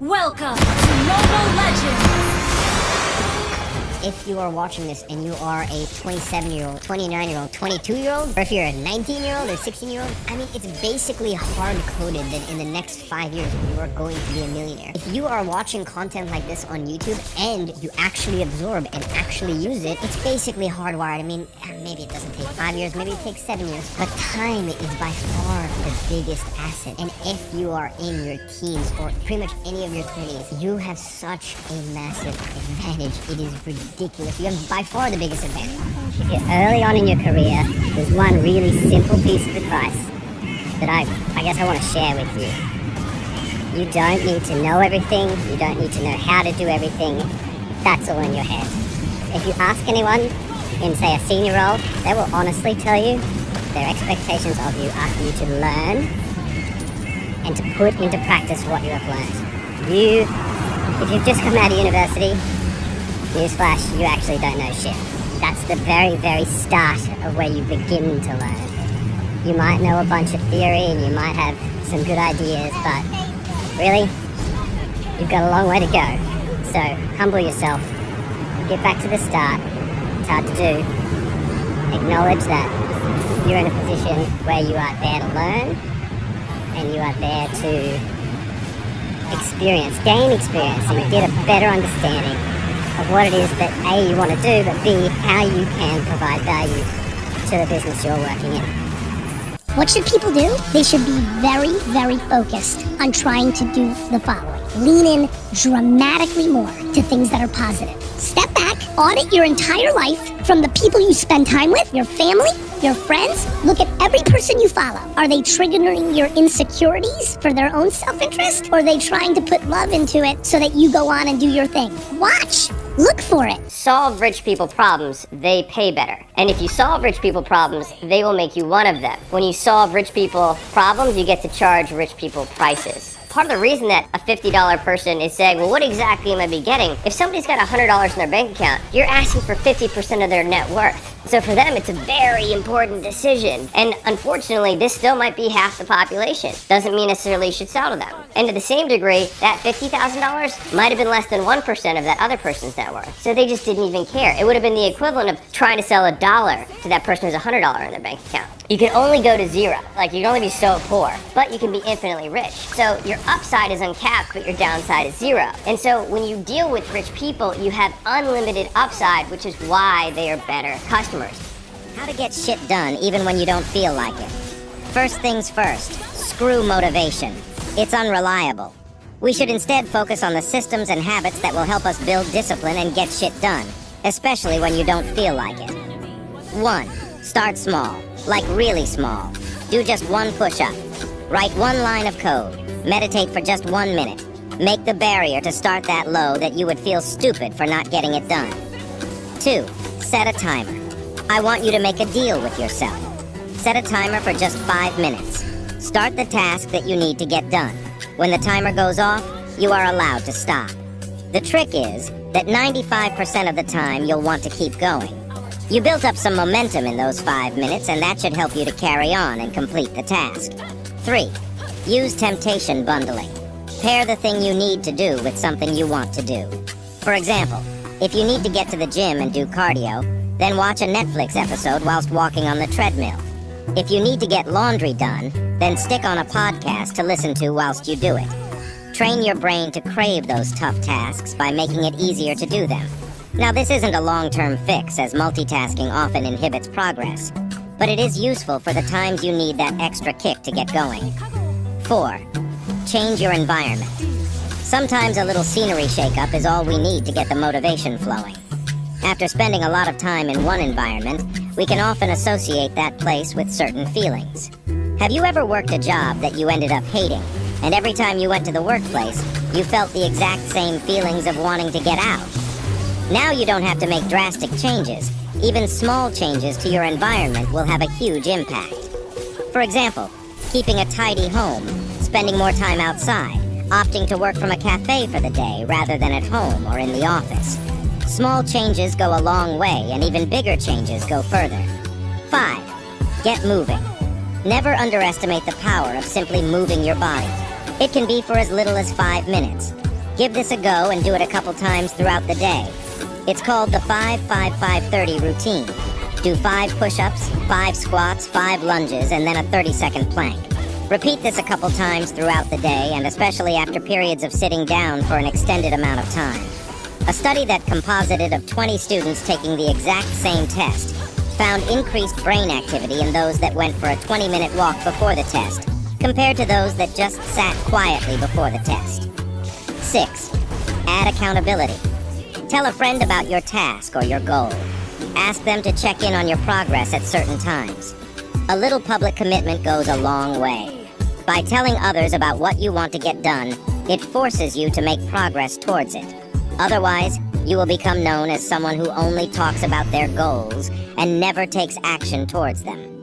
Welcome to Mobile Legends! If you are watching this and you are a 27-year-old, 29-year-old, 22-year-old, or if you're a 19-year-old or 16-year-old, I mean, it's basically hard-coded that in the next 5 years you are going to be a millionaire. If you are watching content like this on YouTube and you actually absorb and actually use it, it's basically hardwired. I mean, maybe it doesn't take 5 years, maybe it takes 7 years, but time is by far the biggest asset. And if you are in your teens or pretty much any of your 20s, you have such a massive advantage. It is ridiculous. You have by far the biggest advantage. If you're early on in your career, there's one really simple piece of advice that I guess I want to share with you. You don't need to know everything. You don't need to know how to do everything. That's all in your head. If you ask anyone in, say, a senior role, they will honestly tell you their expectations of you are for you to learn and to put into practice what you have learned. If you've just come out of university, newsflash, you actually don't know shit. That's the very, very start of where you begin to learn. You might know a bunch of theory and you might have some good ideas, but really, you've got a long way to go. So humble yourself, get back to the start. It's hard to do. Acknowledge that you're in a position where you are there to learn and you are there to gain experience, and get a better understanding of what it is that A, you want to do, but B, how you can provide value to the business you're working in. What should people do? They should be very, very focused on trying to do the following. Lean in dramatically more to things that are positive. Step back, audit your entire life from the people you spend time with, your family, your friends. Look at every person you follow. Are they triggering your insecurities for their own self-interest? Or are they trying to put love into it so that you go on and do your thing? Watch. Look for it. Solve rich people problems, they pay better. And if you solve rich people problems, they will make you one of them. When you solve rich people problems, you get to charge rich people prices. Part of the reason that a $50 person is saying, well, what exactly am I be getting? If somebody's got $100 in their bank account, you're asking for 50% of their net worth. So for them, it's a very important decision. And unfortunately, this still might be half the population. Doesn't mean necessarily you should sell to them. And to the same degree, that $50,000 might have been less than 1% of that other person's net worth. So they just didn't even care. It would have been the equivalent of trying to sell $1 to that person who's $100 in their bank account. You can only go to zero. Like, you can only be so poor, but you can be infinitely rich. So your upside is uncapped, but your downside is zero. And so when you deal with rich people, you have unlimited upside, which is why they are better customers. How to get shit done even when you don't feel like it. First things first, screw motivation. It's unreliable. We should instead focus on the systems and habits that will help us build discipline and get shit done, especially when you don't feel like it. 1. Start small, like really small. Do just one push-up. Write one line of code. Meditate for just 1 minute. Make the barrier to start that low that you would feel stupid for not getting it done. 2. Set a timer. I want you to make a deal with yourself. Set a timer for just 5 minutes. Start the task that you need to get done. When the timer goes off, you are allowed to stop. The trick is that 95% of the time you'll want to keep going. You built up some momentum in those 5 minutes, and that should help you to carry on and complete the task. 3. Use temptation bundling. Pair the thing you need to do with something you want to do. For example, if you need to get to the gym and do cardio, then watch a Netflix episode whilst walking on the treadmill. If you need to get laundry done, then stick on a podcast to listen to whilst you do it. Train your brain to crave those tough tasks by making it easier to do them. Now, this isn't a long-term fix, as multitasking often inhibits progress, but it is useful for the times you need that extra kick to get going. 4. Change your environment. Sometimes a little scenery shake-up is all we need to get the motivation flowing. After spending a lot of time in one environment, we can often associate that place with certain feelings. Have you ever worked a job that you ended up hating, and every time you went to the workplace, you felt the exact same feelings of wanting to get out? Now you don't have to make drastic changes. Even small changes to your environment will have a huge impact. For example, keeping a tidy home, spending more time outside, opting to work from a cafe for the day rather than at home or in the office. Small changes go a long way, and even bigger changes go further. 5. Get moving. Never underestimate the power of simply moving your body. It can be for as little as 5 minutes. Give this a go and do it a couple times throughout the day. It's called the 5-5-5-30 routine. Do 5 push-ups, 5 squats, 5 lunges, and then a 30-second plank. Repeat this a couple times throughout the day, and especially after periods of sitting down for an extended amount of time. A study that composited of 20 students taking the exact same test found increased brain activity in those that went for a 20-minute walk before the test, compared to those that just sat quietly before the test. 6. Add accountability. Tell a friend about your task or your goal. Ask them to check in on your progress at certain times. A little public commitment goes a long way. By telling others about what you want to get done, it forces you to make progress towards it. Otherwise, you will become known as someone who only talks about their goals and never takes action towards them.